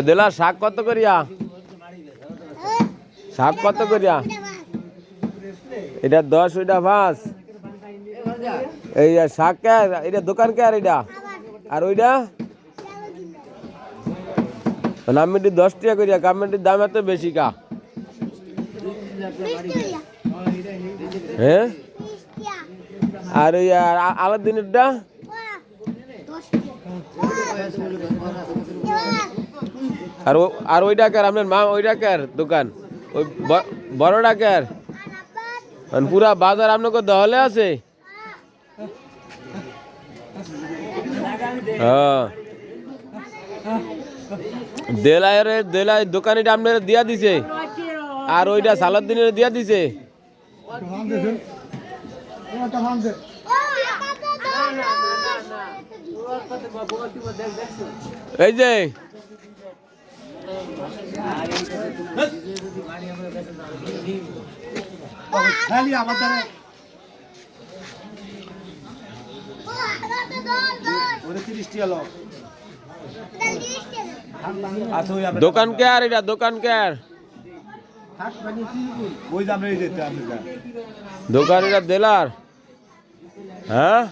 দিলা শাক কত করিয়া? শাক কত করিয়া? এটা 10, ওইটা 5। এই শাক কে, এটা দোকান কে? আর এটা আর ওইটা নামিটি 10 টাকা করিয়া। কামিটির দাম এত বেশি কা? হ্যাঁ, আর ওই আলাদিনেরটা আর ওইটা কার? আপনার মা ওইটা কার দোকান? ওই বড়টা কার? পুরা বাজার আপনাকে দহলে আছে? হ্যাঁ, দেলাই দোকানিটা আপনার দিয়া দিছে, আর ওইটা সালাদ্দিনের দিয়া দিছে। এই যে দোকান কে? আর এটা দোকান কে? আর দোকান এটা দেলার? হ্যাঁ।